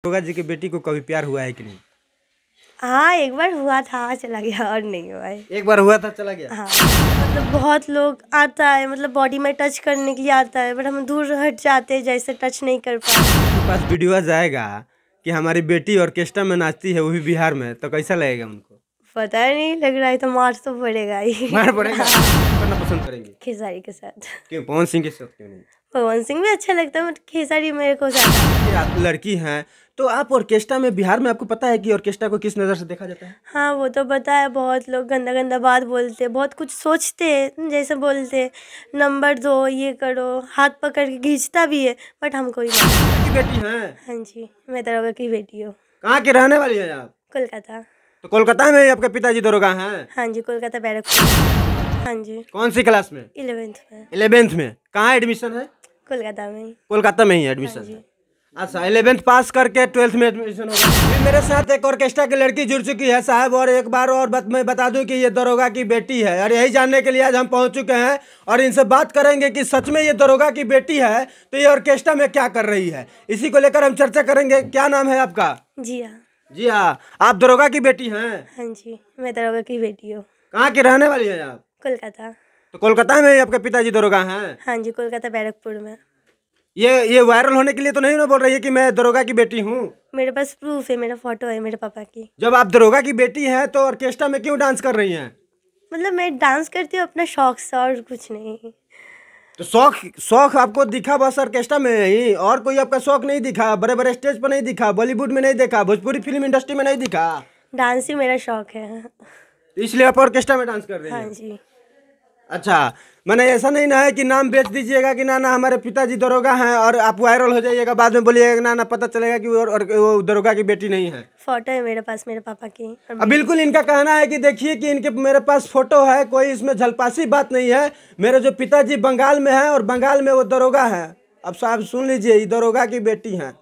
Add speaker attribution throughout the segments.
Speaker 1: दरोगा जी की बेटी को कभी प्यार हुआ है कि नहीं?
Speaker 2: हाँ, एक बार हुआ था, चला गया और नहीं हुआ है।
Speaker 1: एक बार हुआ था, चला गया।
Speaker 2: हाँ, मतलब बहुत लोग आता है, मतलब बॉडी में टच करने के लिए आता है, बट हम दूर हट जाते हैं, जैसे टच नहीं कर पाते।
Speaker 1: आपके पास वीडियो आ जाएगा कि हमारी बेटी ऑर्केस्ट्रा में नाचती है, वो भी बिहार में, तो कैसा लगेगा उनको?
Speaker 2: पता नहीं, लग रहा है तो मार तो पड़ेगा ही।
Speaker 1: मार पड़ेगा। करना पसंद करेंगे?
Speaker 2: खेसारी के साथ।
Speaker 1: क्यों, पवन सिंह के साथ क्यों नहीं?
Speaker 2: पवन सिंह भी अच्छा लगता है, बट खेसारी मेरे को ज्यादा।
Speaker 1: कि आप लड़की हैं तो आप ऑर्केस्ट्रा में, बिहार में आपको पता है कि ऑर्केस्ट्रा को किस नज़र से देखा जाता है?
Speaker 2: हाँ, वो तो पता है। बहुत लोग गंदा गंदा बात बोलते हैं, बहुत कुछ सोचते हैं, जैसे बोलते हैं नंबर दो, ये करो, हाथ पकड़ के खींचता भी है, बट हम कोई नहीं।
Speaker 1: की बेटी हैं?
Speaker 2: हाँ जी, मैं दरोगा की बेटी हूँ।
Speaker 1: कहाँ की रहने वाली हैं आप?
Speaker 2: कोलकाता।
Speaker 1: तो कोलकाता में ही आपके पिताजी दरोगा हैं?
Speaker 2: हाँ जी, कोलकाता बैरकपुर। हाँ जी,
Speaker 1: कौन सी क्लास में?
Speaker 2: 11th में।
Speaker 1: 11th में। कहाँ एडमिशन है?
Speaker 2: कोलकाता में ही।
Speaker 1: कोलकाता में ही
Speaker 2: हाँ
Speaker 1: एडमिशन
Speaker 2: जी।
Speaker 1: है। अच्छा, 11th पास करके 12th में एडमिशन होगा। अभी मेरे साथ एक ऑर्केस्ट्रा की लड़की जुड़ चुकी है साहब, और एक बार और मैं बता दूं कि ये दरोगा की बेटी है, और यही जानने के लिए आज हम पहुंच चुके हैं और इनसे बात करेंगे कि सच में ये दरोगा की बेटी है तो ये ऑर्केस्ट्रा में क्या कर रही है, इसी को लेकर हम चर्चा करेंगे। क्या नाम है आपका?
Speaker 2: जी हाँ।
Speaker 1: जी हाँ, आप दरोगा की बेटी हैं?
Speaker 2: हाँ जी, मैं दरोगा की बेटी हूँ।
Speaker 1: कहाँ की रहने वाली हैं आप?
Speaker 2: कोलकाता।
Speaker 1: तो कोलकाता में ही आपके पिताजी दरोगा हैं?
Speaker 2: हाँ जी, कोलकाता बैरकपुर में।
Speaker 1: ये वायरल होने के लिए तो नहीं ना बोल रही है कि मैं दरोगा की बेटी हूँ?
Speaker 2: मेरे पास प्रूफ है, मेरा फोटो है मेरे पापा की।
Speaker 1: जब आप दरोगा की बेटी हैं तो ऑर्केस्ट्रा में क्यों डांस कर रही हैं?
Speaker 2: मतलब मैं डांस करती हूँ अपना शौक से, और कुछ नहीं।
Speaker 1: तो शौक शौक आपको दिखा बस ऑर्केस्ट्रा में ही, और कोई आपका शौक नहीं दिखा? बड़े बड़े स्टेज पर नहीं दिखा, बॉलीवुड में नहीं देखा, भोजपुरी फिल्म इंडस्ट्री में नहीं दिखा?
Speaker 2: डांस ही मेरा शौक है।
Speaker 1: तो इसलिए आप ऑर्केस्ट्रा में डांस कर रही
Speaker 2: हाँ
Speaker 1: हैं?
Speaker 2: जी।
Speaker 1: अच्छा, मैंने ऐसा नहीं ना है कि नाम बेच दीजिएगा कि ना ना हमारे पिताजी दरोगा हैं और आप वायरल हो जाइएगा, बाद में बोलिएगा ना ना पता चलेगा कि वो दरोगा की बेटी नहीं है।
Speaker 2: फोटो है मेरे पास मेरे पापा की।
Speaker 1: अब बिल्कुल इनका कहना है कि देखिए कि इनके मेरे पास फोटो है, कोई इसमें झलपासी बात नहीं है। मेरे जो पिताजी बंगाल में हैं और बंगाल में वो दरोगा है। अब साहब सुन लीजिए, ये दरोगा की बेटी हैं।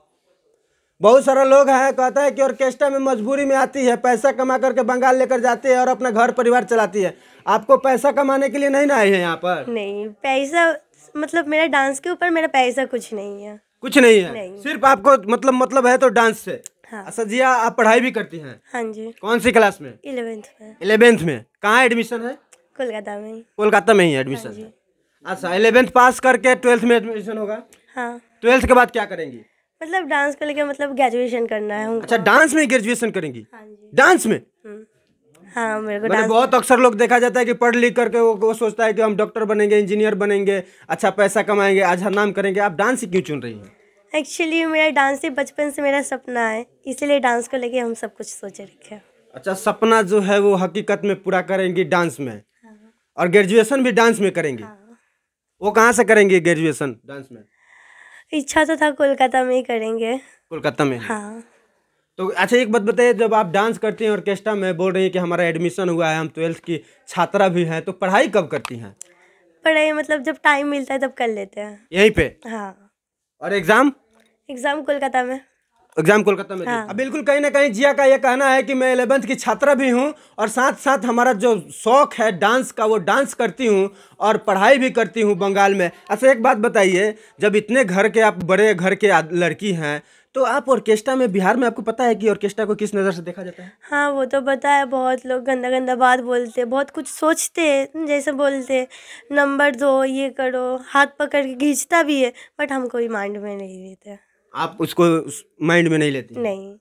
Speaker 1: बहुत सारा लोग हैं कहता है कि ऑर्केस्ट्रा में मजबूरी में आती है, पैसा कमा करके बंगाल लेकर जाती है और अपना घर परिवार चलाती है। आपको पैसा कमाने के लिए नहीं ना आई है यहाँ पर?
Speaker 2: नहीं, पैसा मतलब मेरा डांस के ऊपर मेरा पैसा कुछ नहीं है।
Speaker 1: कुछ नहीं है?
Speaker 2: नहीं।
Speaker 1: सिर्फ आपको मतलब है तो डांस से।
Speaker 2: हाँ।
Speaker 1: अच्छा जी, आप पढ़ाई भी करती हैं?
Speaker 2: हाँ जी,
Speaker 1: कौन सी क्लास में?
Speaker 2: 11th में।
Speaker 1: 11th में। कहाँ एडमिशन है?
Speaker 2: कोलकाता में ही।
Speaker 1: कोलकाता में ही
Speaker 2: हाँ
Speaker 1: एडमिशन
Speaker 2: जी।
Speaker 1: है। अच्छा, 11th पास करके 12th में एडमिशन होगा।
Speaker 2: हाँ,
Speaker 1: 12th के बाद क्या करेंगी?
Speaker 2: मतलब डांस को लेकर मतलब ग्रेजुएशन करना है हमको।
Speaker 1: अच्छा, डांस में ग्रेजुएशन करेंगी?
Speaker 2: हाँ जी।
Speaker 1: डांस में?
Speaker 2: हाँ, मेरे को
Speaker 1: मैंने
Speaker 2: डांस।
Speaker 1: बहुत अक्सर लोग देखा जाता है कि पढ़ लिख करके वो सोचता है कि हम डॉक्टर बनेंगे, इंजीनियर बनेंगे, अच्छा पैसा कमाएंगे, अच्छा नाम करेंगे। आप डांस ही क्यों चुन रही हैं?
Speaker 2: एक्चुअली मेरा डांस ही बचपन से मेरा सपना है, इसीलिए डांस को लेके हम सब कुछ सोचे रखे हैं।
Speaker 1: अच्छा, सपना जो है वो हकीकत में पूरा करेंगी डांस में, और ग्रेजुएशन भी डांस में करेंगी। वो कहाँ से करेंगी ग्रेजुएशन डांस में?
Speaker 2: इच्छा तो था कोलकाता में ही करेंगे।
Speaker 1: कोलकाता में?
Speaker 2: हाँ।
Speaker 1: तो अच्छा, एक बात बताइए, जब आप डांस करती हैं ऑर्केस्ट्रा में, बोल रही हैं कि हमारा एडमिशन हुआ है, हम 12th की छात्रा भी हैं, तो पढ़ाई कब करती हैं?
Speaker 2: पढ़ाई मतलब जब टाइम मिलता है तब कर लेते हैं।
Speaker 1: यहीं पे?
Speaker 2: हाँ।
Speaker 1: और एग्जाम?
Speaker 2: एग्जाम कोलकाता में।
Speaker 1: एग्जाम कोलकाता में?
Speaker 2: हाँ।
Speaker 1: अब बिल्कुल कहीं ना कहीं जिया का ये कहना है कि मैं 11th की छात्रा भी हूँ और साथ साथ हमारा जो शौक है डांस का, वो डांस करती हूँ और पढ़ाई भी करती हूँ बंगाल में। अच्छा, एक बात बताइए, जब इतने घर के आप बड़े घर के लड़की हैं तो आप ऑर्केस्ट्रा में, बिहार में आपको पता है कि ऑर्केस्ट्रा को किस नज़र से देखा जाता है?
Speaker 2: हाँ, वो तो पता है। बहुत लोग गंदा गंदा बात बोलते हैं, बहुत कुछ सोचते हैं, जैसे बोलते हैं नंबर दो, ये करो, हाथ पकड़ के खींचता भी है, बट हम कोई माइंड में नहीं लेते।
Speaker 1: आप उसको माइंड में नहीं लेती?
Speaker 2: नहीं।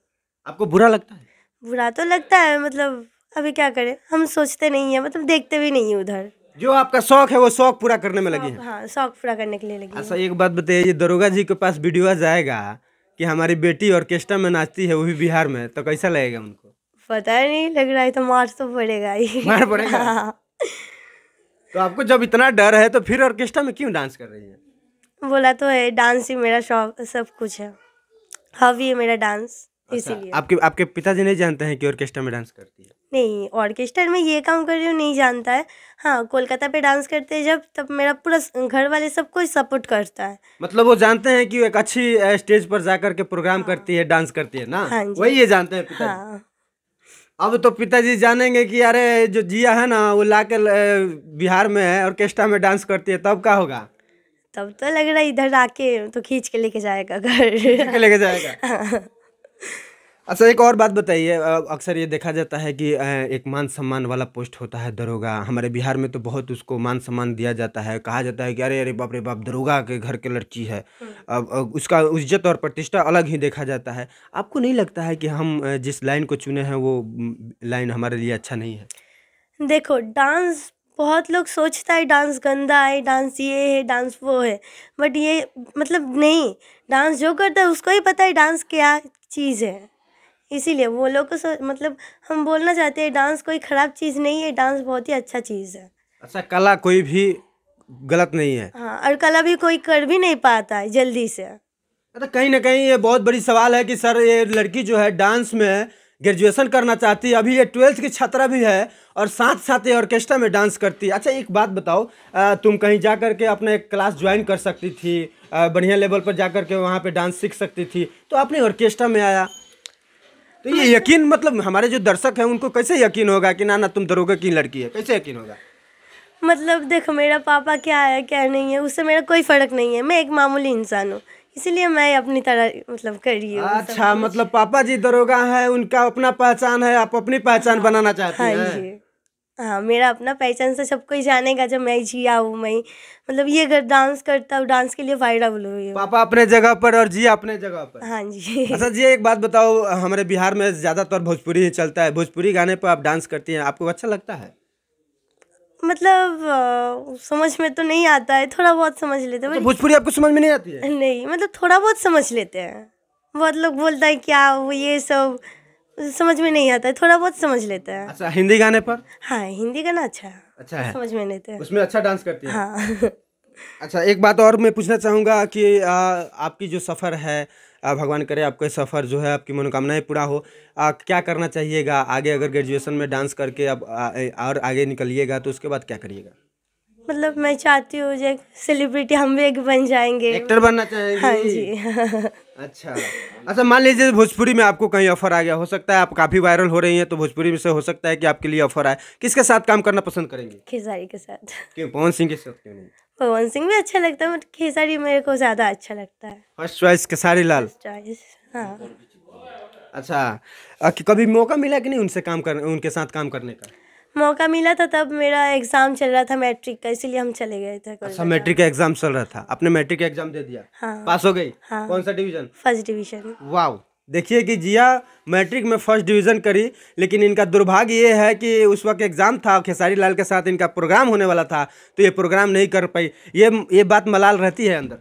Speaker 1: आपको बुरा लगता है?
Speaker 2: बुरा तो लगता है, मतलब अभी क्या करें, हम सोचते नहीं है, मतलब देखते भी नहीं है उधर।
Speaker 1: जो आपका शौक है वो शौक पूरा करने में लगी है?
Speaker 2: हाँ, शौक पूरा करने के लिए लगी
Speaker 1: अच्छा,
Speaker 2: हूँ।
Speaker 1: एक बात बताइए, ये दरोगा जी के पास वीडियो आ जाएगा कि हमारी बेटी ऑर्केस्ट्रा में नाचती है, वो भी बिहार में, तो कैसा लगेगा उनको?
Speaker 2: पता नहीं, लग रहा है तो मार तो पड़ेगा ही।
Speaker 1: मार पड़ेगा?
Speaker 2: हाँ।
Speaker 1: तो आपको जब इतना डर है तो फिर ऑर्केस्ट्रा में क्यों डांस कर रही है?
Speaker 2: बोला तो है, डांस ही मेरा शौक सब कुछ है, हॉबी है मेरा डांस,
Speaker 1: अच्छा,
Speaker 2: इसीलिए।
Speaker 1: आपके पिताजी नहीं जानते हैं कि ऑर्केस्ट्रा में डांस करती है?
Speaker 2: नहीं, ऑर्केस्ट्रा में ये काम कर रही हूँ नहीं जानता है। हाँ, कोलकाता पे डांस करते हैं जब, तब मेरा पूरा घर वाले सब कोई सपोर्ट करता है।
Speaker 1: मतलब वो जानते हैं कि वो एक अच्छी स्टेज पर जाकर के प्रोग्राम करती है, डांस करती है ना?
Speaker 2: हाँ जी।
Speaker 1: वही ये जानते हैं पिताजी?
Speaker 2: हाँ।
Speaker 1: अब तो पिताजी जानेंगे कि अरे जो जिया है ना वो लाके बिहार में है, ऑर्केस्ट्रा में डांस करती है, तब क्या होगा?
Speaker 2: तब तो लग रहा है इधर आके तो खींच के लेके जाएगा घर।
Speaker 1: के लेके जाएगा?
Speaker 2: हाँ।
Speaker 1: अच्छा, एक और बात बताइए, अक्सर ये देखा जाता है कि एक मान सम्मान वाला पोस्ट होता है दरोगा। हमारे बिहार में तो बहुत उसको मान सम्मान दिया जाता है, कहा जाता है कि अरे अरे बाप रे बाप, दरोगा के घर की लड़की है। अब उसका इज्जत और प्रतिष्ठा अलग ही देखा जाता है। आपको नहीं लगता है कि हम जिस लाइन को चुने हैं वो लाइन हमारे लिए अच्छा नहीं है?
Speaker 2: देखो, डांस बहुत लोग सोचता है डांस गंदा है, डांस ये है, डांस वो है, बट ये मतलब नहीं, डांस जो करता है उसको ही पता है डांस क्या चीज़ है। इसीलिए वो लोग को मतलब हम बोलना चाहते हैं डांस कोई ख़राब चीज़ नहीं है, डांस बहुत ही अच्छा चीज़ है।
Speaker 1: अच्छा, कला कोई भी गलत नहीं है।
Speaker 2: हाँ, और कला भी कोई कर भी नहीं पाता है जल्दी से।
Speaker 1: अच्छा, कहीं ना कहीं ये बहुत बड़ी सवाल है कि सर ये लड़की जो है डांस में ग्रेजुएशन करना चाहती है, अभी ये 12th की छात्रा भी है और साथ साथ ये ऑर्केस्ट्रा में डांस करती है। अच्छा, एक बात बताओ, तुम कहीं जा कर के अपने क्लास ज्वाइन कर सकती थी, बढ़िया लेवल पर जा कर के वहाँ पे डांस सीख सकती थी, तो आपने ऑर्केस्ट्रा में आया, तो ये यकीन मतलब हमारे जो दर्शक हैं उनको कैसे यकीन होगा कि ना ना तुम दरोगा की लड़की है, कैसे यकीन होगा?
Speaker 2: मतलब देखो, मेरा पापा क्या है क्या नहीं है उससे मेरा कोई फ़र्क नहीं है, मैं एक मामूली इंसान हूँ, इसीलिए मैं अपनी तरह मतलब कर रही हूँ।
Speaker 1: अच्छा, मतलब पापा जी दरोगा है, उनका अपना पहचान है, आप अपनी पहचान बनाना चाहती
Speaker 2: हाँ
Speaker 1: हैं?
Speaker 2: जी, हाँ, मेरा अपना पहचान से सब कोई जानेगा जब मैं जिया हूँ, मैं मतलब ये अगर डांस करता हूँ, डांस के लिए वायरल हुई हूँ।
Speaker 1: पापा अपने जगह पर और जी अपने जगह पर।
Speaker 2: हाँ जी।
Speaker 1: अच्छा जी, एक बात बताओ, हमारे बिहार में ज़्यादातर भोजपुरी ही चलता है, भोजपुरी गाने पर आप डांस करती हैं, आपको अच्छा लगता है?
Speaker 2: मतलब समझ में तो नहीं आता है, थोड़ा बहुत समझ लेते
Speaker 1: तो
Speaker 2: हैं,
Speaker 1: भोजपुरी आपको समझ में नहीं आती है?
Speaker 2: नहीं मतलब थोड़ा बहुत समझ लेते हैं। बहुत लोग बोलता है क्या वो ये सब समझ में नहीं आता है, थोड़ा बहुत समझ लेते हैं।
Speaker 1: अच्छा, हिंदी गाने पर?
Speaker 2: हाँ, हिंदी गाना अच्छा है,
Speaker 1: अच्छा है,
Speaker 2: समझ में लेते हैं।
Speaker 1: उसमें अच्छा डांस करती है।
Speaker 2: हाँ।
Speaker 1: अच्छा, एक बात और मैं पूछना चाहूँगा कि आपकी जो सफ़र है, भगवान करे आपका सफ़र जो है, आपकी मनोकामनाएं पूरा हो, क्या करना चाहिएगा आगे? अगर ग्रेजुएशन में डांस करके अब और आगे निकलिएगा तो उसके बाद क्या करिएगा?
Speaker 2: मतलब मैं चाहती हूँ जो सेलिब्रिटी हम भी एक बन जाएंगे।
Speaker 1: एक्टर बनना चाहेंगी?
Speaker 2: हाँ जी।
Speaker 1: अच्छा। अच्छा, मान लीजिए भोजपुरी में आपको कहीं ऑफर आ गया, हो सकता है आप काफ़ी वायरल हो रही हैं, तो भोजपुरी में से हो सकता है कि आपके लिए ऑफर आए, किसके साथ काम करना पसंद करेंगी?
Speaker 2: खेसारी के साथ।
Speaker 1: क्यों, पवन सिंह के साथ क्यों नहीं?
Speaker 2: पवन सिंह भी अच्छा लगता है, बट खेसारी मेरे को ज़्यादा अच्छा लगता है।
Speaker 1: First choice Khesari Lal.
Speaker 2: Choice. हाँ।
Speaker 1: अच्छा, कभी मौका मिला कि नहीं उनसे उनके साथ काम करने का?
Speaker 2: मौका मिला था, तब मेरा एग्ज़ाम चल रहा था मैट्रिक का, इसीलिए हम चले गए थे
Speaker 1: अच्छा,
Speaker 2: कोलकाता।
Speaker 1: मैट्रिक का एग्जाम चल रहा था, आपने मैट्रिक का एग्जाम दे दिया?
Speaker 2: हाँ।
Speaker 1: पास हो गई?
Speaker 2: हाँ।
Speaker 1: कौन सा डिवीजन?
Speaker 2: First division.
Speaker 1: वाह, देखिए कि जिया मैट्रिक में फर्स्ट डिवीज़न करी, लेकिन इनका दुर्भाग्य ये है कि उस वक्त एग्ज़ाम था, खेसारी लाल के साथ इनका प्रोग्राम होने वाला था, तो ये प्रोग्राम नहीं कर पाई। ये बात मलाल रहती है अंदर?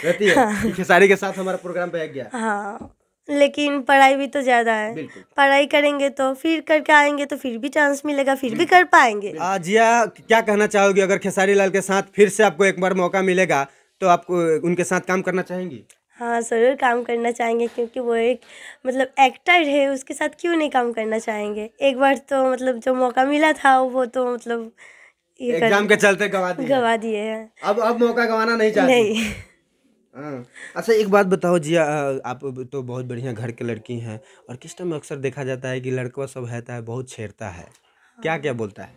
Speaker 1: रहती है। हाँ। कि खेसारी के साथ हमारा प्रोग्राम बैठ गया।
Speaker 2: हाँ, लेकिन पढ़ाई भी तो ज़्यादा है।
Speaker 1: बिल्कुल।
Speaker 2: पढ़ाई करेंगे तो फिर करके आएंगे तो फिर भी चांस मिलेगा, फिर भी कर पाएंगे।
Speaker 1: जिया, क्या कहना चाहोगे, अगर खेसारी लाल के साथ फिर से आपको एक बार मौका मिलेगा तो आपको उनके साथ काम करना चाहेंगी?
Speaker 2: हाँ, ज़रूर काम करना चाहेंगे, क्योंकि वो एक मतलब एक्टर है, उसके साथ क्यों नहीं काम करना चाहेंगे। एक बार तो मतलब जो मौका मिला था वो तो मतलब ये
Speaker 1: एग्जाम के चलते
Speaker 2: गवा दिए हैं।
Speaker 1: अब मौका गंवाना नहीं चाहती?
Speaker 2: नहीं।
Speaker 1: हाँ। अच्छा, एक बात बताओ जिया, आप तो बहुत बढ़िया घर की लड़की हैं, ऑर्केस्ट्रा में अक्सर देखा जाता है कि लड़का सब रहता है, बहुत छेड़ता है, क्या क्या बोलता है?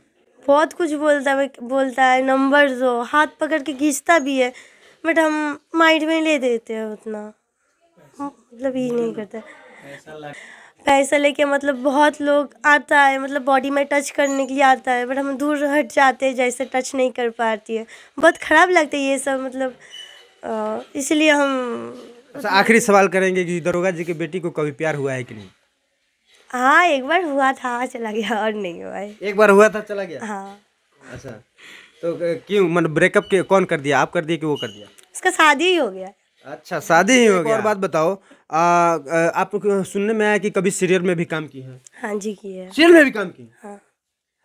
Speaker 2: बहुत कुछ बोलता है, नंबर दो, हाथ पकड़ के खींचता भी है, बट हम माइंड में ले देते हैं उतना, मतलब ये नहीं करते। पैसा लेके मतलब बहुत लोग आता है, मतलब बॉडी में टच करने के लिए आता है, बट हम दूर हट जाते हैं, जैसे टच नहीं कर पाती है, बहुत ख़राब लगता है ये सब, मतलब इसलिए हम।
Speaker 1: अच्छा, आखिरी सवाल करेंगे कि दरोगा जी की बेटी को कभी प्यार हुआ है कि नहीं?
Speaker 2: हाँ, एक बार हुआ था, चला गया, और नहीं हुआ है।
Speaker 1: एक बार हुआ था, चला गया?
Speaker 2: हाँ।
Speaker 1: अच्छा, तो क्यों, मतलब ब्रेकअप के कौन कर दिया, आप कर दिए कि वो कर दिया?
Speaker 2: उसका शादी ही हो गया।
Speaker 1: अच्छा, शादी ही हो गया। और बात बताओ, आप सुनने में आया कि कभी सीरियल में भी काम की है?
Speaker 2: हाँ जी, की है।
Speaker 1: सीरियल में भी काम की?
Speaker 2: हाँ।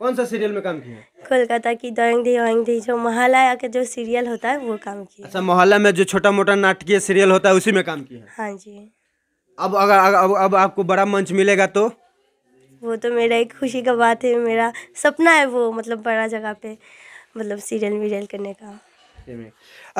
Speaker 1: कौन सा सीरियल में काम की है?
Speaker 2: कोलकाता की दरिंग दी जो मोहल्ला का जो सीरियल होता है वो काम की है।
Speaker 1: अच्छा, मोहल्ला में जो छोटा मोटा नाटकीय सीरियल होता है उसी में काम की है?
Speaker 2: हाँ जी।
Speaker 1: अब अगर अब आपको बड़ा मंच मिलेगा तो?
Speaker 2: वो तो मेरा एक खुशी का बात है, मेरा सपना है वो, मतलब बड़ा जगह पे मतलब सीरियल वीरियल करने का।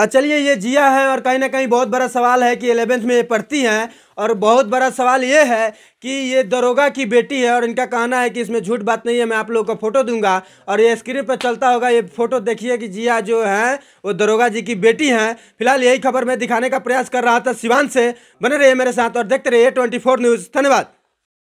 Speaker 1: चलिए, ये जिया है और कहीं ना कहीं बहुत बड़ा सवाल है कि 11th में ये पढ़ती हैं, और बहुत बड़ा सवाल ये है कि ये दरोगा की बेटी है और इनका कहना है कि इसमें झूठ बात नहीं है। मैं आप लोगों को फोटो दूंगा और ये स्क्रीन पर चलता होगा, ये फोटो देखिए कि जिया जो है वो दरोगा जी की बेटी हैं। फिलहाल यही खबर मैं दिखाने का प्रयास कर रहा था सिवान से। बने रहिए मेरे साथ और देखते रहिए 24 न्यूज़। धन्यवाद।